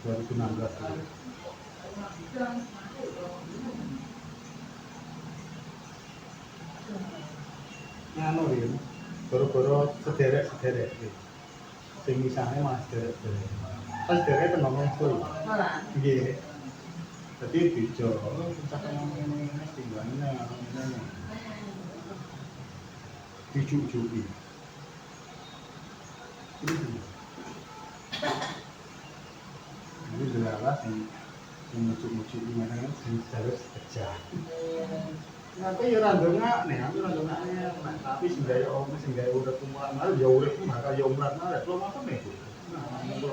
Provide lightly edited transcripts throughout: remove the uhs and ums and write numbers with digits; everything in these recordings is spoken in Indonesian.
2016 itu. Anu ini baru-baru sederek gitu. Sing misalnya mas sederek. Pas sederek itu ngomong full. Nggih. Jadi dijo, cak ngomong ini tinggalnya ini. Dicucuki. Ini jelas yang mucuk-mucuk gimana kan harus kerja. Nanti ya randongak nih, aku randongaknya tapi sehingga sehingga udah kumpulan malah ya udah maka ya umrat malah belum apa nih bu. Nah, itu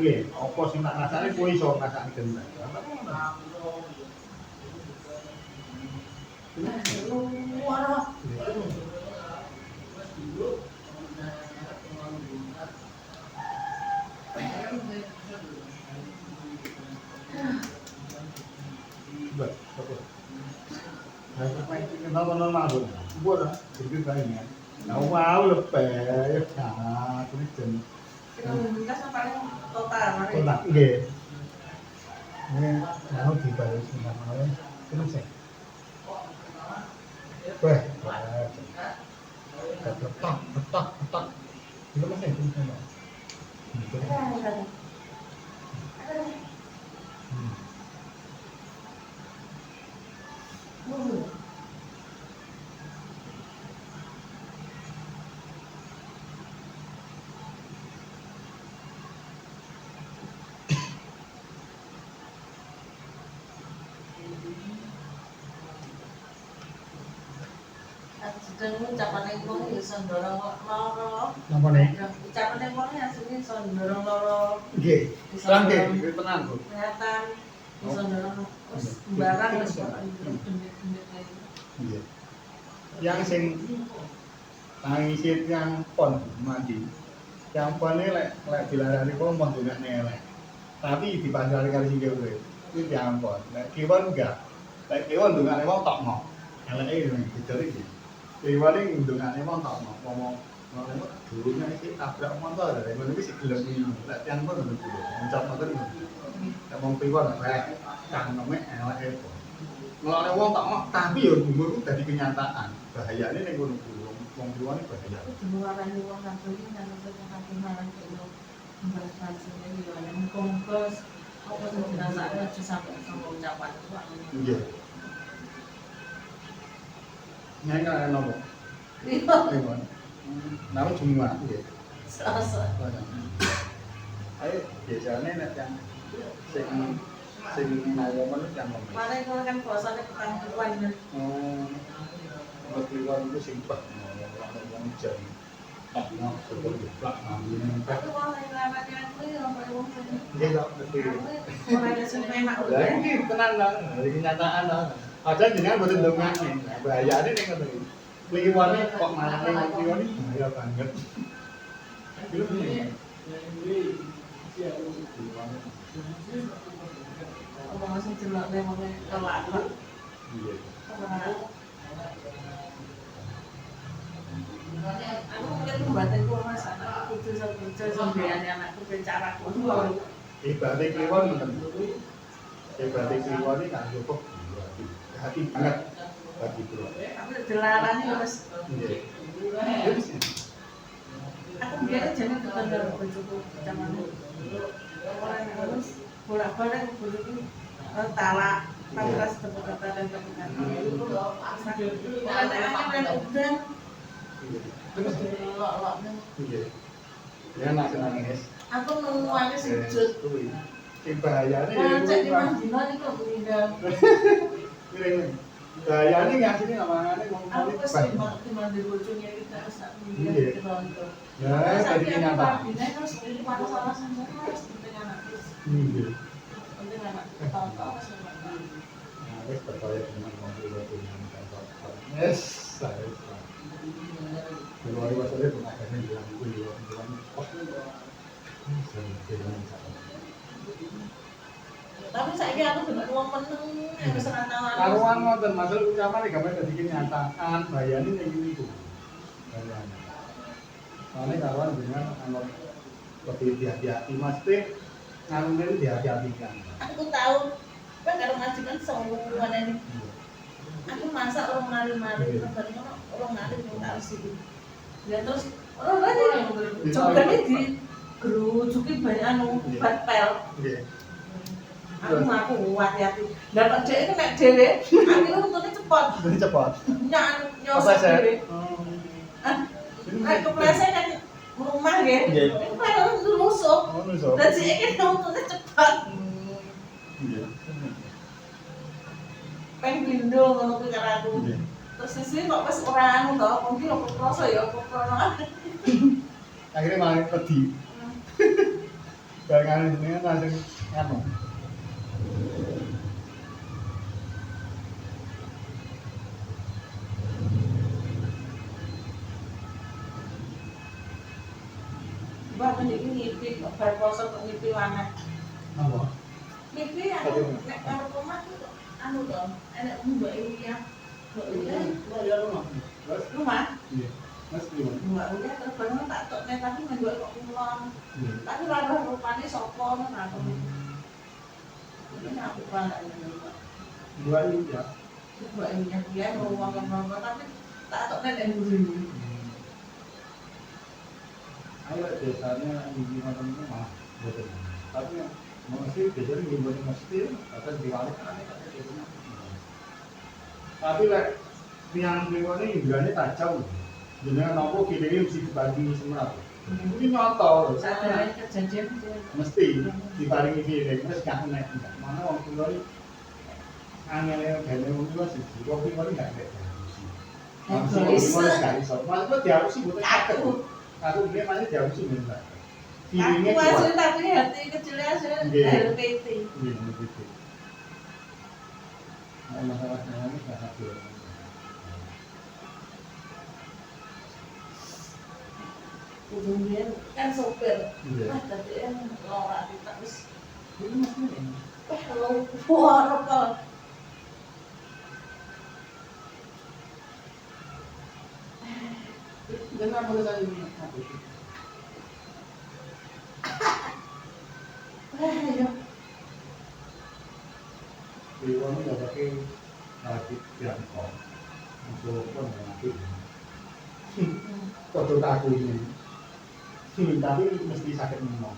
iya, apa sih tak rasanya kue iso ngasih gendang. Kenapa normal bu? Buat sedikit kayaknya. Nah, wow lebih ya, tulisan. Kita sampai total. Total, iya. Ini mau dibayar sebenarnya, terus ya. Wah, betak. Itu masih itu sama. Dan ucapan yang wong ya sondorong loro. Napa nih? Ucapan yang wong asline sondorong loro. Nggih. Tenang nggih, tenang, Bu. Kelihatan sondorong wis barang wis gendit-gendit ae. Nggih. Yang sing tangisit yang pon mandi. Yang pon ini lek dilarani kok mau dongakne elek. Tapi di pasar kali sing urip. Itu yang pon. Lek kiwon enggak. Lek kiwon dongakne wong tok mau. Eleke dicari iki. Kiwon iki dongakne wong tok mau. Ngomong dulunya iki tabrak motor dari ngono iki sik gelem iki. Lek yang pon ngono kuwi. Mencap motor ngono. Lek wong kiwon bae cangkeme eleke. Ngelone wong tok mau, tapi ya umur ku dadi kenyataan. Bahayane ning ngono kuwi. Wong kiwon iki bahaya. Dimuarani wong kabeh iki nang kabeh marang kene. Mbah-mbah sing yo ana kongkos apa sing dirasakne aja sampe sama ucapan itu. Nggih. Nyai kan nopo? Iya. Kiwon. Nama Jumat nggih. Selasa. Ayo biasane nek yang sing mawa men yang ngomong. Paling kalau kan puasane petang bulan. Oh. Nek Kiwon itu sing pak ngomong jam. Tak mau sebut plak ngambil nempel. Aku mau ngelawatnya aku ya sampai wong sini. Nggih kok ngerti. Ora ada sing enak Lah udah. iki tenan lah, iki kenyataan lah. Padahal jenengan mboten ndongakne. Bahayane ning ngono iki. Kiwone kok malah ning kiwone bahaya banget. Film ini. Omong sing jelek nek wong kelak. Iya. Aku mungkin membatin ku Mas, aku kudu sampeyan anakku bencaraku. Ibate kliwon ngoten. Ibate kliwon iki kan cukup hati banget bagi kula. Aku dilarani Mas. Nggih. Aku biar jane tekan karo bojoku zaman orang harus bolak-balik bojoku talak pangkas tepuk-tepuk dan tepuk-tepuk. Karena udan Terus lok-loknya. iya. Ya nak nangis. Aku nungguannya sujud. Sing bahayane Kalau cek di Madinah itu aku tinggal. Bahayane ngasine ngomongane wong Aku kulit pasti ban. mandi bojone kita harus tak Iya. tinggal di Lontong. Ya, tadi kenyataan. Madinah terus ini panas-panas semua harus penting anak terus. Iya. Penting anak tahu-tahu semua. Nah, wis percaya dengan wong kulit dengan kantor. Yes, saya. Kalau ada masalah pun akan bilang bilang. Tapi saya aku juga uang meneng yang kesenangan. Karuan ngoten masalah ucapan iki gambar dadi kenyataan bayane ning niku. Bayane. Soale karuan dengan anggap lebih hati-hati maksudnya nganu ini dihati-hatikan. Aku tahu kan karo majikan sombongan ini. Aku masak orang mari-mari terus bari ngono orang mari tak sih. Ya terus orang lagi jogane di gerujuki banyak anu batpel. Nggih. Aku hati-hati. Lah kok dhek iki nek dhewe akhire untune cepot. Cepat. Nyosot dhewe. Oh. Nek kepleset kan rumah nggih. Nggih. Iku kan nusuk. Oh, nusuk. Dadi iki untune cepot. Iya. Peng blindo ngono kuwi karo aku. Nggih. Terus sisi kok wis ora anu to, mungkin kok kroso ya kok krono. Akhirnya malah pedih. Barengan ini langsung anu. Mbak meniki ngipi kok bar poso kok ngipi wanek. Apa? Ngipi aku nek karo omah ku anu to, enek mbak iya. Mbak iya, Mbak ya rumah. Terus rumah. iya. Mas gimana? Mbak iya terus bareng tak tokne tapi menjual kok kulon. Iya. Tapi ora roh rupane sapa ngono aku. Ini aku balik ini. Dua ini ya. Mbak iya dia mau ngomong tapi tak tokne nek mburi. Ayo biasanya di macam itu mah betul. Tapi mesti biasanya di mana mesti atau diwalik aneh kayak gitu. Tapi lek tiang ini indahnya tajam. Jenengan nopo kiri mesti dibagi semua. Ini nyata loh. Sadare kejadian Mesti diparingi kiri terus gak naik. Mana wong kulo iki angel gane wong kulo sih. Wong kulo gak ada. Langsung gak iso. Maksudnya diharusi butuh aku. Aku dia masih jauh sih benar. Aku asli tapi hati kecilnya asli LPT. Iya, LPT. Nah, masalahnya ini sangat berat. Kemudian kan sopir, Iya. wah tadi yang lorak kita terus, Ini masih ini. wah kalau warok Jangan boleh saya ini. wah ya, Di uang ini ada pakai rakit yang kau. Untuk pun rakit. Kau tahu ini. Tapi mesti sakit minum.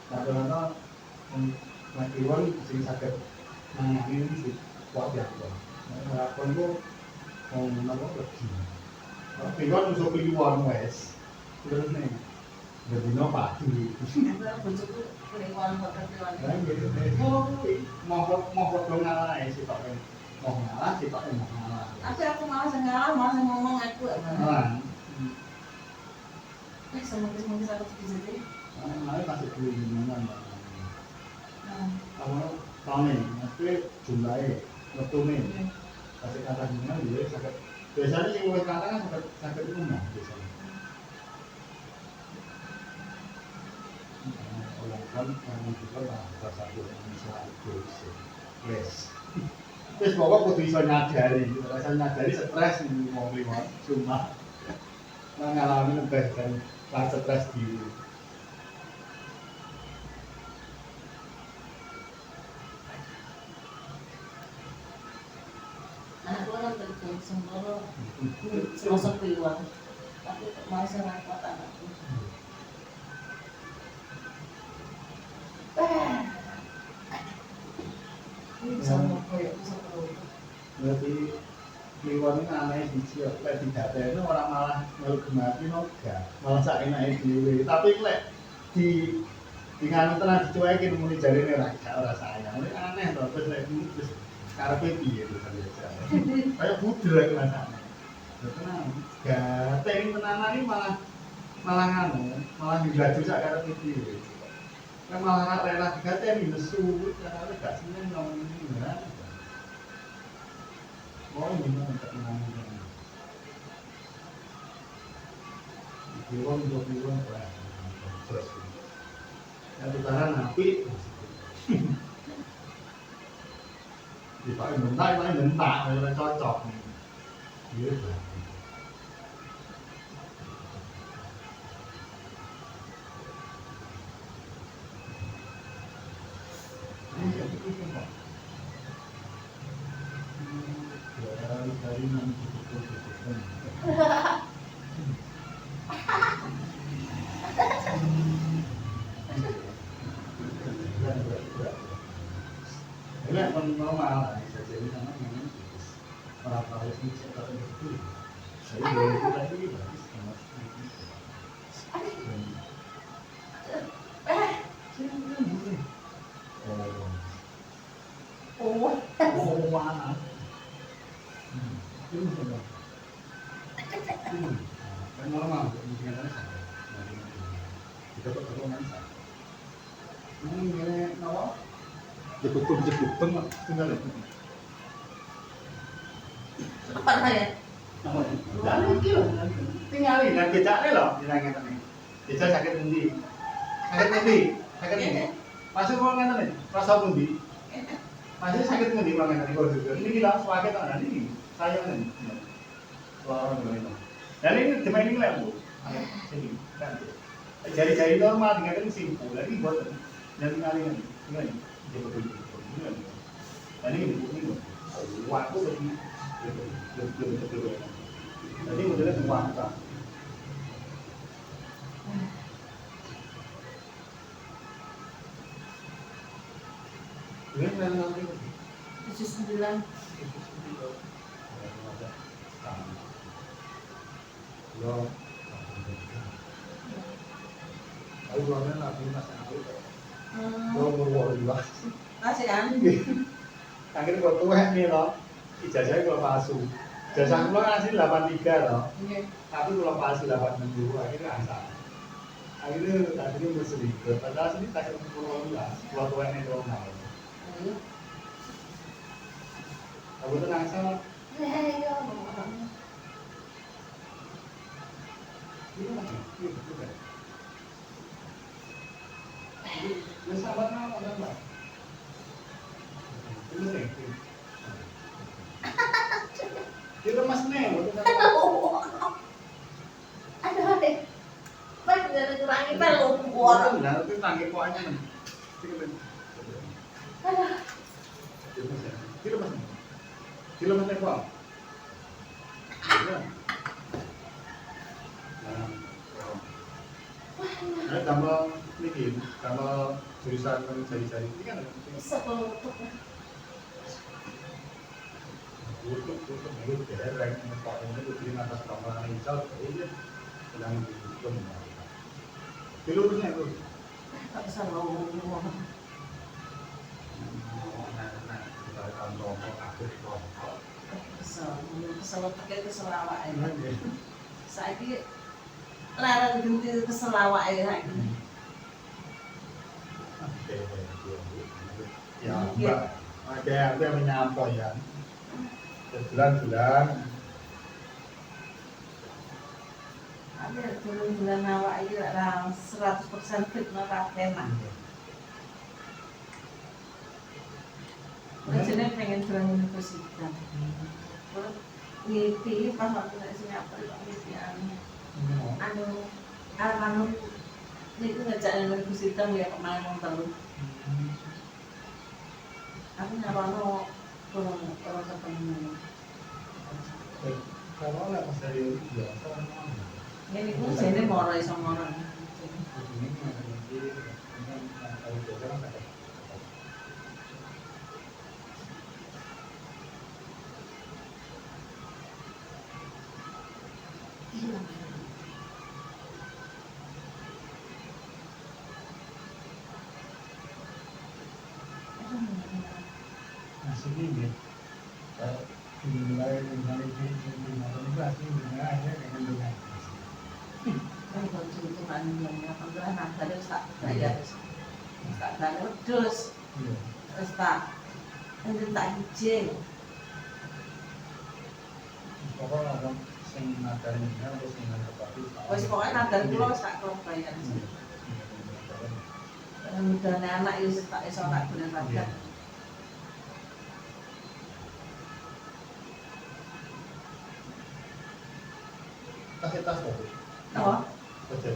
Kadang-kadang lagi uang sering sakit. Nah ini sih kuat ya kau. Harapan kau mau nama pergi. Tapi kan musuh pilihan wes. Terus nih. Jadi nopo pasti. aku bujuku keliwan kok keliwan. Nah, gitu. Mau dong ngalah ya sih Pak. Mau ngalah sih Pak mau ngalah. Tapi aku malah ngalah, malah ngomong aku. Nah, Semangkis aku di situ. malah kasih dulu gimana Mbak. Kamu tahu nih, nanti jumlahnya, waktunya, kasih kata gimana dia sakit. Biasanya yang gue kata kan sakit rumah biasanya. Orang kan yang juga lah rasa Indonesia itu stres. Terus bawa kudu iso nyadari, rasa nyadari stres nih mau lewat cuma ngalamin dan lah stres diri. Anakku kan terjun sembrono, selosok keliwan. Tapi malah serang kuat anakku. Sama koyok sama Berarti kliwon ini aneh biji, lek didateni orang malah ngelgemati noga, malah sak enake dhewe. Tapi lek di nganu tenan dicuekin muni jarine ora sayang. Ini aneh to, terus lek terus karepe piye terus biasa. Kayak budrek rasane. Tenang, gateng tenanan iki malah nganu, malah digajuh sak karepe dhewe. Kan malah rela digateni nesu, karena gak seneng ngomong ini ya. Oh, gimana untuk menangani? Bilang terus. Yang tutaran api. Dipakai bentak, kalau cocok. Gitu. pun normal lah, bisa jadi karena memang para ini cetak itu. Jadi dari itu tadi bagus sama Oh, oh mana? Ini sudah. Kan normal, mungkin ada sana. Kita perlu nanti. Ini nawa. Jeput lah, tinggal itu. apa saya? Dan itu tinggalin dan becaknya loh, bilangnya tadi. Becak sakit endi? Sakit endi? Sakit endi? Masuk ruang ngene nih, rasa pundi? Masih sakit endi ruang ngene kok juga. Ini kita sakit ana ini. Saya nih. Orang itu. Dan ini cuma ini lah, Bu. Sini, kan. Jari-jari normal tinggal kan simpul. Lagi buat dan tinggalin ini. Tinggalin. Dia betul. Dan ini. Waktu tadi. Betul. Jadi modelnya semua. Ini memang itu. 79. Lo, aku keluarnya lagi masih aku. Lo umur juga. Masih kan? Akhirnya kalau tua nih lo, ijazahnya kalau palsu. Ijazah lo ngasih 83 lo, tapi kalau palsu 86 akhirnya asal. Akhirnya bersedikit. Padahal sini tak umur lah, kalau tua nih lo mau. Aku tuh asal. Ini sahabat nama kan Mbak? Ini nih. Kita mas nih, betul kan? Aduh deh. Baik dari kurangi pelu buat. Nah, itu tangki kuahnya nih. Aduh. Kilo mas nih kuah. Nah, tambah ini, tambah jurusan jari-jari ini kan Bisa pelutuk. butuh dereng pak ini berdiri atas kamar hijau ini sedang dihitung. Kilurusnya itu. Tak bisa ngomong. Nah, kita akan ngomong akhir kelompok. Kesel pakai kesel awak ini. Saiki larang ganti kesel awak ini. Ya, Mbak. Ada yang menyapa ya. Bulan-bulan. Ada bulan awak ini lah 100% fit no kabeh mah. Jadi pengen bulan universitas. Ngipi pas waktu nek sini apa kok ngipi anu niku ngejak universitas ya kemarin wong telu. Aku nyawano kurang ketemu. Kalau nggak pas dari dia, Ini pun jene moro iso moro. Masih ini, dimulai dari ini pasti dimulai dengan dengan. Kan konsum itu kan yang pernah nak terus tak bayar. Tak bayar terus. Terus tak itu tak izin. Pokoknya orang sing ngadain ini harus menghadapi. Wis pokoke nadar kula sak kula bayar. Mudane anak ya tak iso tak bener ragat. Kasih tas kok. Oh, Betul.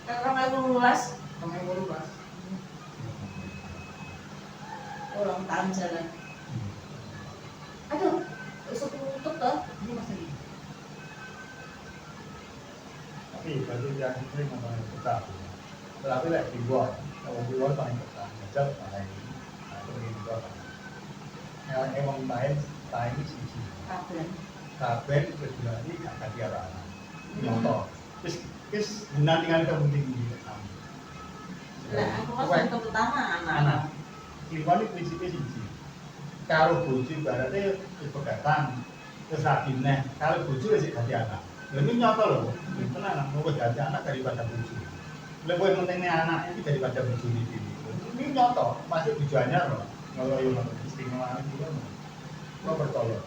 kan 2012 Kamu baru pas. ulang tahun jalan. Aduh, besok tutup toh. Ini masih. Tapi bagi yang sering ngomongin betah. Tetapi lek di luar, kalau di luar paling betah, ngejak paling. Nah, itu begini luar. emang main siji. Kabeh. Kabeh kedua ini gak ganti anak. Nyoto. Wis benar tinggal kamu tinggi. Lah aku kan yang pertama anak. Lingkungan ini prinsipnya siji. Kalau bojo ibaratnya pegatan, terus radineh. Kalau bojo wis ganti anak. Lha ini nyoto loh. Tenan mau ganti anak daripada bojo. Lebih pentingnya anak ini daripada bojo ini. Ini nyoto, pasti tujuannya loh. Kalau yang istimewa itu kan, kok percaya.